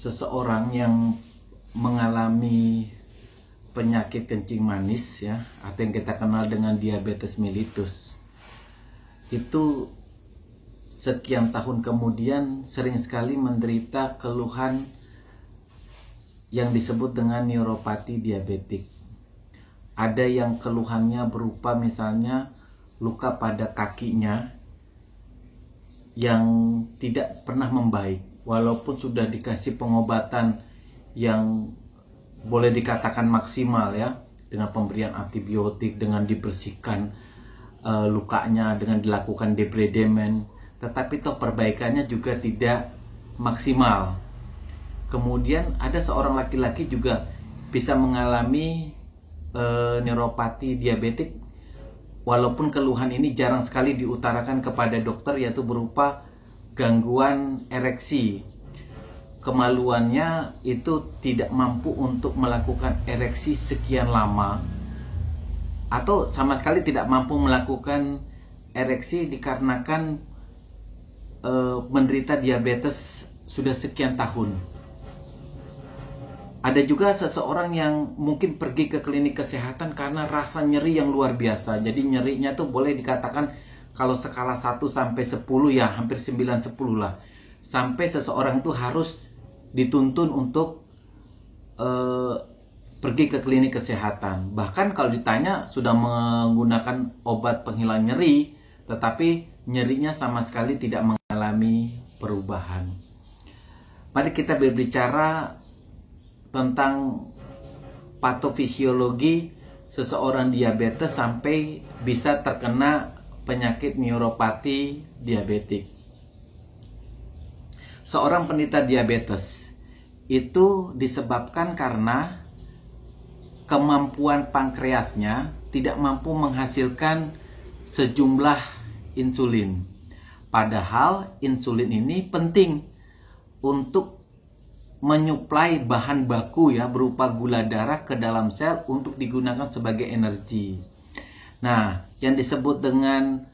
seseorang yang mengalami penyakit kencing manis ya, atau yang kita kenal dengan diabetes mellitus, itu sekian tahun kemudian sering sekali menderita keluhan yang disebut dengan neuropati diabetik. Ada yang keluhannya berupa misalnya luka pada kakinya yang tidak pernah membaik, walaupun sudah dikasih pengobatan yang boleh dikatakan maksimal ya, dengan pemberian antibiotik, dengan dibersihkan lukanya, dengan dilakukan debrainement, tetapi toh perbaikannya juga tidak maksimal. Kemudian ada seorang laki-laki juga bisa mengalami neuropati diabetik, walaupun keluhan ini jarang sekali diutarakan kepada dokter, yaitu berupa gangguan ereksi. Kemaluannya itu tidak mampu untuk melakukan ereksi sekian lama, atau sama sekali tidak mampu melakukan ereksi dikarenakan menderita diabetes sudah sekian tahun. Ada juga seseorang yang mungkin pergi ke klinik kesehatan karena rasa nyeri yang luar biasa. Jadi nyerinya tuh boleh dikatakan kalau skala 1 sampai 10 ya hampir 9-10 lah. Sampai seseorang itu harus dituntun untuk pergi ke klinik kesehatan. Bahkan kalau ditanya sudah menggunakan obat penghilang nyeri, tetapi nyerinya sama sekali tidak mengalami perubahan. Mari kita berbicara tentang patofisiologi seseorang diabetes sampai bisa terkena penyakit neuropati diabetik. Seorang penderita diabetes itu disebabkan karena kemampuan pankreasnya tidak mampu menghasilkan sejumlah insulin. Padahal insulin ini penting untuk menyuplai bahan baku ya, berupa gula darah ke dalam sel untuk digunakan sebagai energi. Nah, yang disebut dengan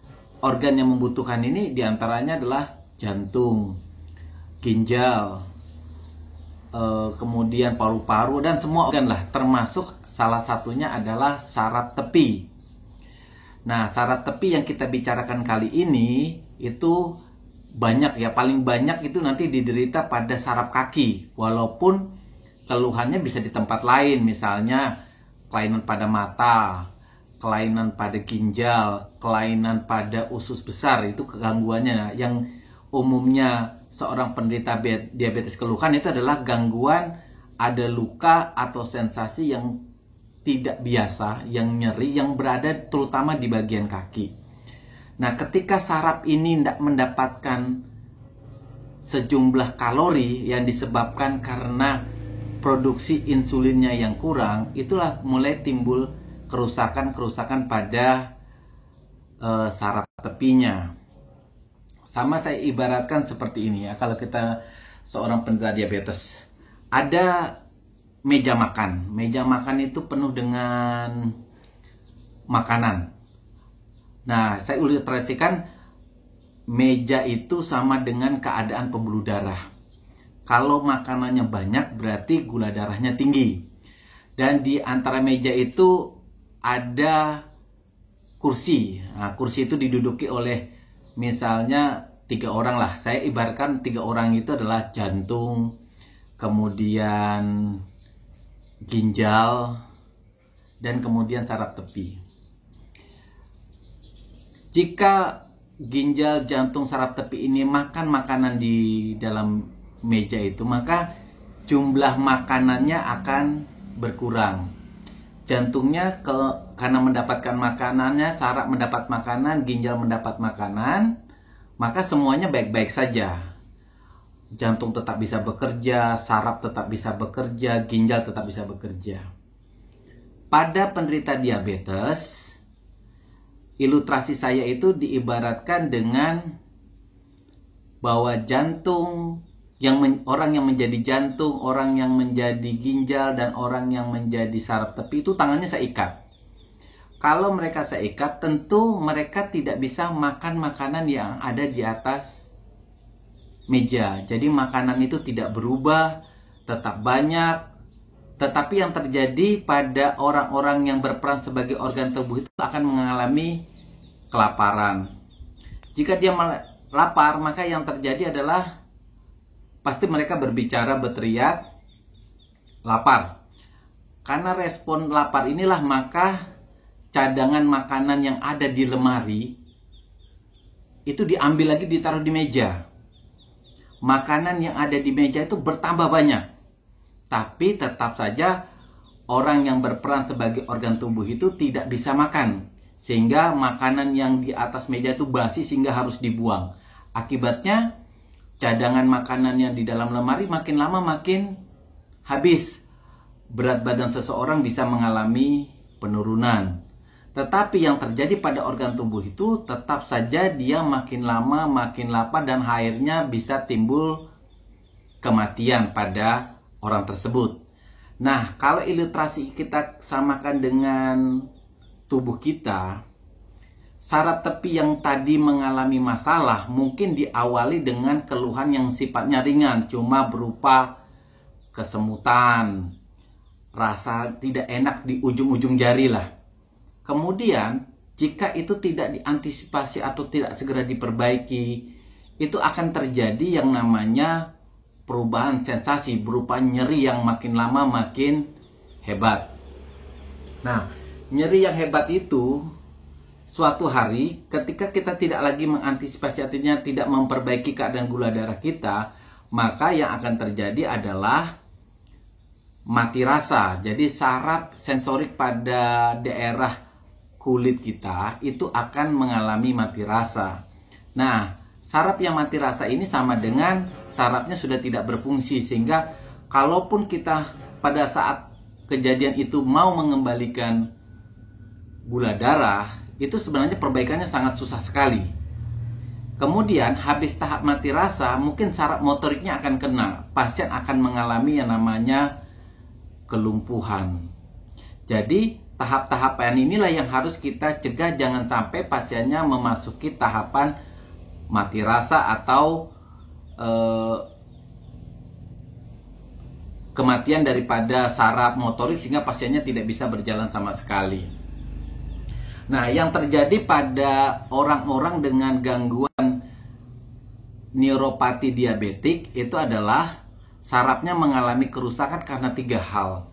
organ yang membutuhkan ini diantaranya adalah jantung, ginjal, kemudian paru-paru, dan semua organ lah, termasuk salah satunya adalah saraf tepi. Nah, saraf tepi yang kita bicarakan kali ini itu banyak ya, paling banyak itu nanti diderita pada saraf kaki, walaupun keluhannya bisa di tempat lain, misalnya kelainan pada mata, kelainan pada ginjal, kelainan pada usus besar, itu kegangguannya. Yang umumnya seorang penderita diabetes keluhan itu adalah gangguan ada luka atau sensasi yang tidak biasa, yang nyeri, yang berada terutama di bagian kaki. Nah, ketika saraf ini tidak mendapatkan sejumlah kalori yang disebabkan karena produksi insulinnya yang kurang, itulah mulai timbul kerusakan-kerusakan pada saraf tepinya. Sama saya ibaratkan seperti ini ya, kalau kita seorang penderita diabetes, ada meja makan. Meja makan itu penuh dengan makanan. Nah, saya ilustrasikan meja itu sama dengan keadaan pembuluh darah. Kalau makanannya banyak berarti gula darahnya tinggi. Dan di antara meja itu ada kursi. Nah, kursi itu diduduki oleh misalnya 3 orang lah. Saya ibaratkan 3 orang itu adalah jantung, kemudian ginjal, dan kemudian saraf tepi. Jika ginjal, jantung, saraf tepi ini makan makanan di dalam meja itu, maka jumlah makanannya akan berkurang. Jantungnya karena mendapatkan makanannya, saraf mendapat makanan, ginjal mendapat makanan, maka semuanya baik-baik saja. Jantung tetap bisa bekerja, saraf tetap bisa bekerja, ginjal tetap bisa bekerja. Pada penderita diabetes, ilustrasi saya itu diibaratkan dengan bahwa jantung, orang yang menjadi jantung, orang yang menjadi ginjal, dan orang yang menjadi saraf tepi itu tangannya saya ikat. Kalau mereka saya ikat, tentu mereka tidak bisa makan makanan yang ada di atas meja. Jadi makanan itu tidak berubah tetap banyak. Tetapi yang terjadi pada orang-orang yang berperan sebagai organ tubuh itu akan mengalami kelaparan. Jika dia lapar, maka yang terjadi adalah pasti mereka berbicara, berteriak, lapar. Karena respon lapar inilah maka cadangan makanan yang ada di lemari itu diambil lagi, ditaruh di meja. Makanan yang ada di meja itu bertambah banyak. Tapi tetap saja orang yang berperan sebagai organ tubuh itu tidak bisa makan. Sehingga makanan yang di atas meja itu basi sehingga harus dibuang. Akibatnya cadangan makanan yang di dalam lemari makin lama makin habis. Berat badan seseorang bisa mengalami penurunan. Tetapi yang terjadi pada organ tubuh itu tetap saja dia makin lama makin lapar dan akhirnya bisa timbul kematian pada orang tersebut. Nah, kalau ilustrasi kita samakan dengan tubuh kita, saraf tepi yang tadi mengalami masalah mungkin diawali dengan keluhan yang sifatnya ringan, cuma berupa kesemutan, rasa tidak enak di ujung-ujung jari lah. Kemudian, jika itu tidak diantisipasi atau tidak segera diperbaiki, itu akan terjadi yang namanya perubahan sensasi berupa nyeri yang makin lama makin hebat. Nah, nyeri yang hebat itu suatu hari ketika kita tidak lagi mengantisipasi, artinya tidak memperbaiki keadaan gula darah kita, maka yang akan terjadi adalah mati rasa. Jadi saraf sensorik pada daerah kulit kita itu akan mengalami mati rasa. Nah, saraf yang mati rasa ini sama dengan sarafnya sudah tidak berfungsi, sehingga kalaupun kita pada saat kejadian itu mau mengembalikan gula darah, itu sebenarnya perbaikannya sangat susah sekali. Kemudian habis tahap mati rasa, mungkin saraf motoriknya akan kena. Pasien akan mengalami yang namanya kelumpuhan. Jadi tahap-tahapan inilah yang harus kita cegah, jangan sampai pasiennya memasuki tahapan mati rasa atau kematian daripada saraf motorik sehingga pasiennya tidak bisa berjalan sama sekali. Nah, yang terjadi pada orang-orang dengan gangguan neuropati diabetik itu adalah sarafnya mengalami kerusakan karena 3 hal.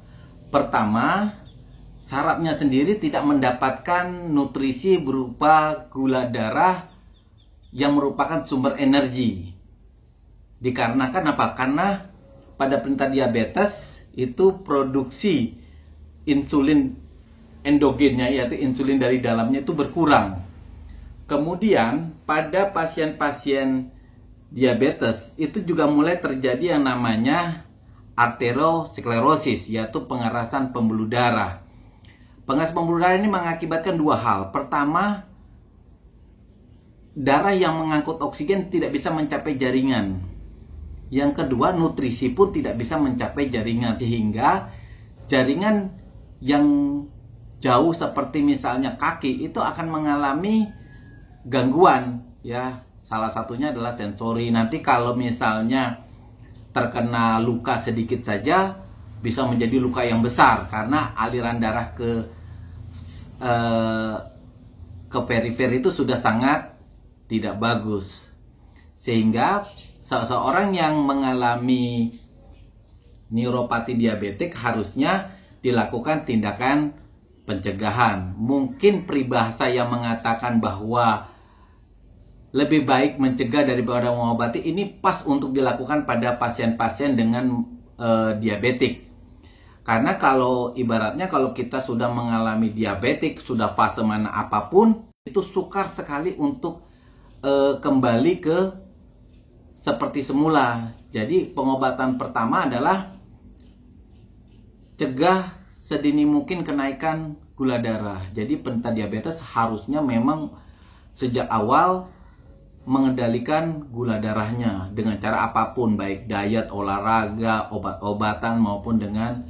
Pertama, sarafnya sendiri tidak mendapatkan nutrisi berupa gula darah yang merupakan sumber energi. Dikarenakan apa? Karena pada perintah diabetes itu produksi insulin endogennya, yaitu insulin dari dalamnya itu berkurang. Kemudian pada pasien-pasien diabetes itu juga mulai terjadi yang namanya arteriosklerosis, yaitu pengerasan pembuluh darah. Pengerasan pembuluh darah ini mengakibatkan 2 hal. Pertama, darah yang mengangkut oksigen tidak bisa mencapai jaringan. Yang kedua, nutrisi pun tidak bisa mencapai jaringan, sehingga jaringan yang jauh seperti misalnya kaki itu akan mengalami gangguan, ya. Salah satunya adalah sensori. Nanti kalau misalnya terkena luka sedikit saja bisa menjadi luka yang besar karena aliran darah ke perifer itu sudah sangat tidak bagus. Sehingga seseorang yang mengalami neuropati diabetik harusnya dilakukan tindakan pencegahan. Mungkin peribahasa yang mengatakan bahwa lebih baik mencegah daripada mengobati ini pas untuk dilakukan pada pasien-pasien dengan diabetik. Karena kalau ibaratnya kalau kita sudah mengalami diabetik, sudah fase mana apapun, itu sukar sekali untuk kembali ke seperti semula. Jadi pengobatan pertama adalah cegah sedini mungkin kenaikan gula darah. Jadi penderita diabetes harusnya memang sejak awal mengendalikan gula darahnya dengan cara apapun, baik diet, olahraga, obat-obatan maupun dengan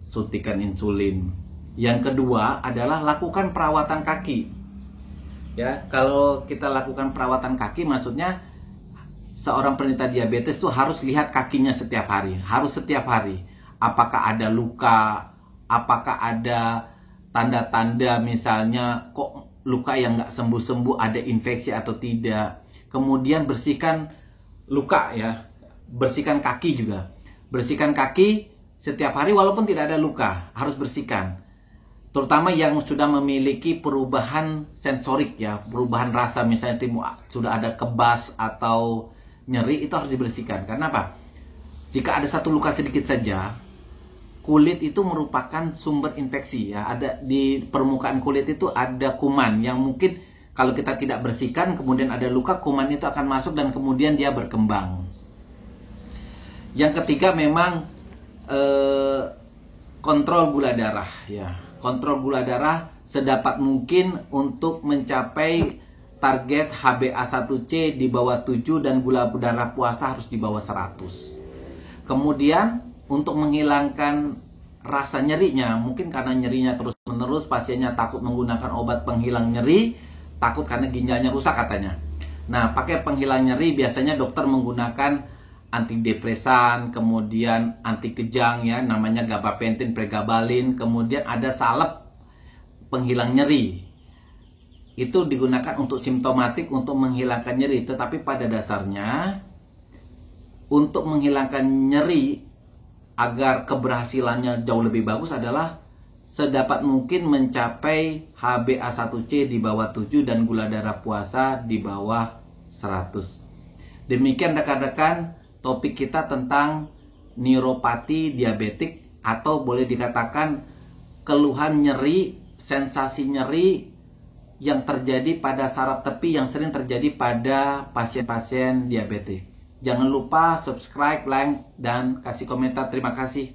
suntikan insulin. Yang kedua adalah lakukan perawatan kaki. Ya, kalau kita lakukan perawatan kaki maksudnya seorang penderita diabetes tuh harus lihat kakinya setiap hari, harus setiap hari. Apakah ada luka, apakah ada tanda-tanda misalnya kok luka yang nggak sembuh-sembuh, ada infeksi atau tidak. Kemudian bersihkan luka ya, bersihkan kaki juga. Bersihkan kaki setiap hari walaupun tidak ada luka, harus bersihkan. Terutama yang sudah memiliki perubahan sensorik ya, perubahan rasa, misalnya sudah ada kebas atau nyeri, itu harus dibersihkan. Karena apa? Jika ada satu luka sedikit saja, kulit itu merupakan sumber infeksi ya. Ada di permukaan kulit itu ada kuman yang mungkin kalau kita tidak bersihkan, kemudian ada luka, kuman itu akan masuk dan kemudian dia berkembang. Yang ketiga memang kontrol gula darah ya. Kontrol gula darah sedapat mungkin untuk mencapai target HbA1c di bawah 7 dan gula darah puasa harus di bawah 100. Kemudian untuk menghilangkan rasa nyerinya, mungkin karena nyerinya terus-menerus, pasiennya takut menggunakan obat penghilang nyeri, takut karena ginjalnya rusak katanya. Nah, pakai penghilang nyeri biasanya dokter menggunakan antidepresan, kemudian anti kejang ya, namanya gabapentin, pregabalin, kemudian ada salep penghilang nyeri. Itu digunakan untuk simptomatik, untuk menghilangkan nyeri, tetapi pada dasarnya untuk menghilangkan nyeri agar keberhasilannya jauh lebih bagus adalah sedapat mungkin mencapai HbA1c di bawah 7 dan gula darah puasa di bawah 100. Demikian rekan-rekan topik kita tentang neuropati diabetik, atau boleh dikatakan keluhan nyeri, sensasi nyeri yang terjadi pada saraf tepi yang sering terjadi pada pasien-pasien diabetik. Jangan lupa subscribe, like, dan kasih komentar. Terima kasih.